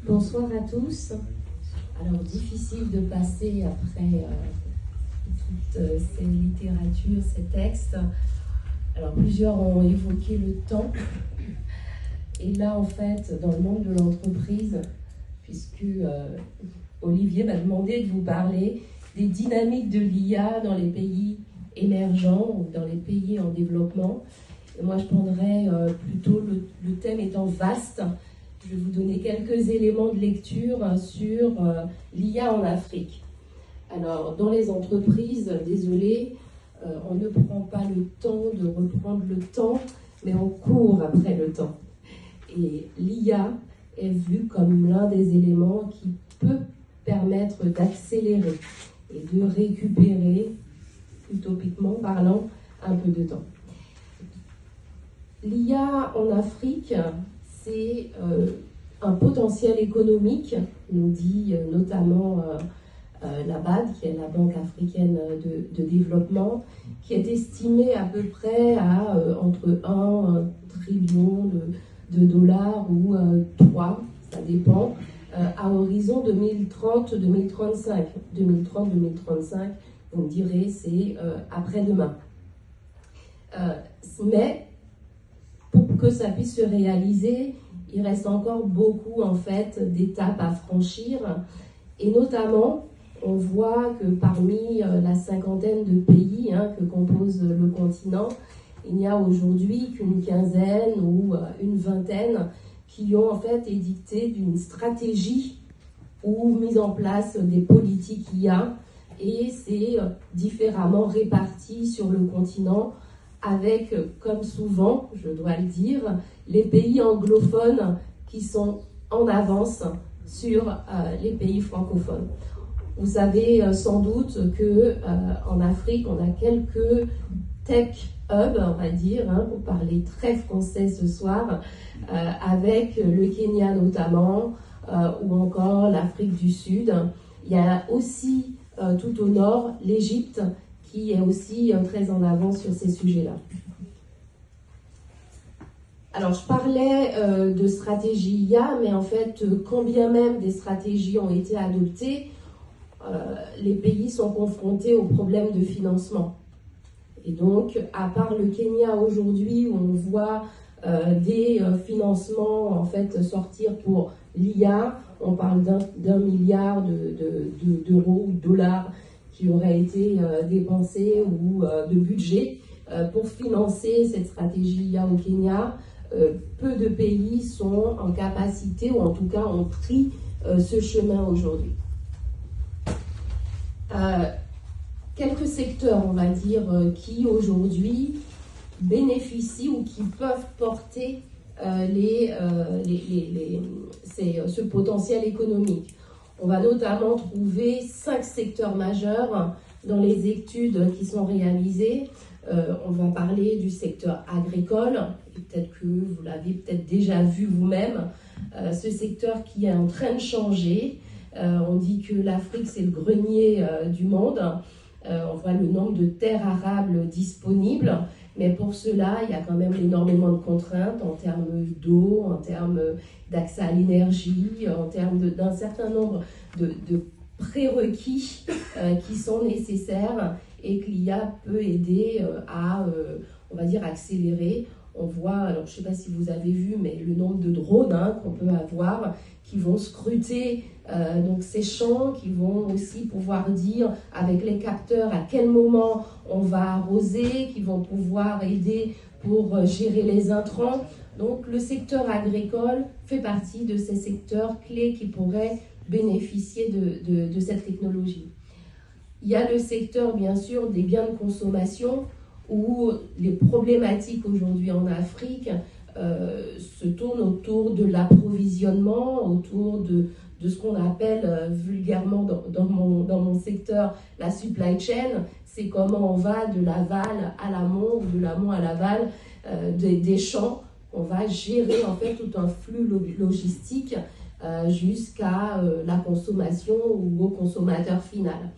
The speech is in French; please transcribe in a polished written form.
Bonsoir à tous. Alors, difficile de passer après toutes ces littératures, ces textes. Alors, plusieurs ont évoqué le temps. Et là, en fait, dans le monde de l'entreprise, puisque Olivier m'a demandé de vous parler des dynamiques de l'IA dans les pays émergents ou dans les pays en développement. Et moi, je prendrais plutôt le thème étant vaste. Je vais vous donner quelques éléments de lecture sur l'IA en Afrique. Alors, dans les entreprises, désolé, on ne prend pas le temps de reprendre le temps, mais on court après le temps. Et l'IA est vue comme l'un des éléments qui peut permettre d'accélérer et de récupérer, utopiquement parlant, un peu de temps. L'IA en Afrique, c'est un potentiel économique, nous dit notamment la BAD, qui est la Banque africaine de développement, qui est estimé à peu près à entre 1 trillion de dollars ou 3, ça dépend, à horizon 2030-2035. 2030-2035, vous me direz, c'est après-demain. Mais pour que ça puisse se réaliser, il reste encore beaucoup en fait d'étapes à franchir. Et notamment, on voit que parmi la cinquantaine de pays que compose le continent, il n'y a aujourd'hui qu'une quinzaine ou une vingtaine qui ont en fait édicté d'une stratégie ou mise en place des politiques IA, et c'est différemment réparti sur le continent avec, comme souvent, je dois le dire, les pays anglophones qui sont en avance sur les pays francophones. Vous savez sans doute qu'en Afrique, on a quelques tech hubs, on va dire, pour parler très français ce soir, avec le Kenya notamment, ou encore l'Afrique du Sud. Il y a aussi tout au nord l'Égypte, qui est aussi très en avance sur ces sujets-là. Alors, je parlais de stratégie IA, mais en fait, quand bien même des stratégies ont été adoptées, les pays sont confrontés aux problèmes de financement. Et donc, à part le Kenya aujourd'hui, où on voit des financements en fait sortir pour l'IA, on parle d'un milliard d'euros ou de dollars qui auraient été dépensés ou de budget pour financer cette stratégie IA au Kenya. Peu de pays sont en capacité, ou en tout cas ont pris ce chemin aujourd'hui. Quelques secteurs, on va dire, qui aujourd'hui bénéficient ou qui peuvent porter ce potentiel économique. On va notamment trouver 5 secteurs majeurs dans les études qui sont réalisées. On va parler du secteur agricole, peut-être que vous l'avez peut-être déjà vu vous-même, ce secteur qui est en train de changer. On dit que l'Afrique, c'est le grenier du monde. On voit le nombre de terres arables disponibles, mais pour cela, il y a quand même énormément de contraintes en termes d'eau, en termes d'accès à l'énergie, en termes d'un certain nombre de prérequis qui sont nécessaires et que l'IA peut aider à, on va dire, accélérer. On voit, alors je ne sais pas si vous avez vu, mais le nombre de drones qu'on peut avoir qui vont scruter donc ces champs, qui vont aussi pouvoir dire avec les capteurs à quel moment on va arroser, qui vont pouvoir aider pour gérer les intrants. Donc le secteur agricole fait partie de ces secteurs clés qui pourraient bénéficier de cette technologie. Il y a le secteur, bien sûr, des biens de consommation, où les problématiques aujourd'hui en Afrique se tournent autour de l'approvisionnement, autour de ce qu'on appelle vulgairement dans mon secteur la supply chain. C'est comment on va de l'aval à l'amont ou de l'amont à l'aval des champs. On va gérer en fait tout un flux logistique jusqu'à la consommation ou au consommateur final.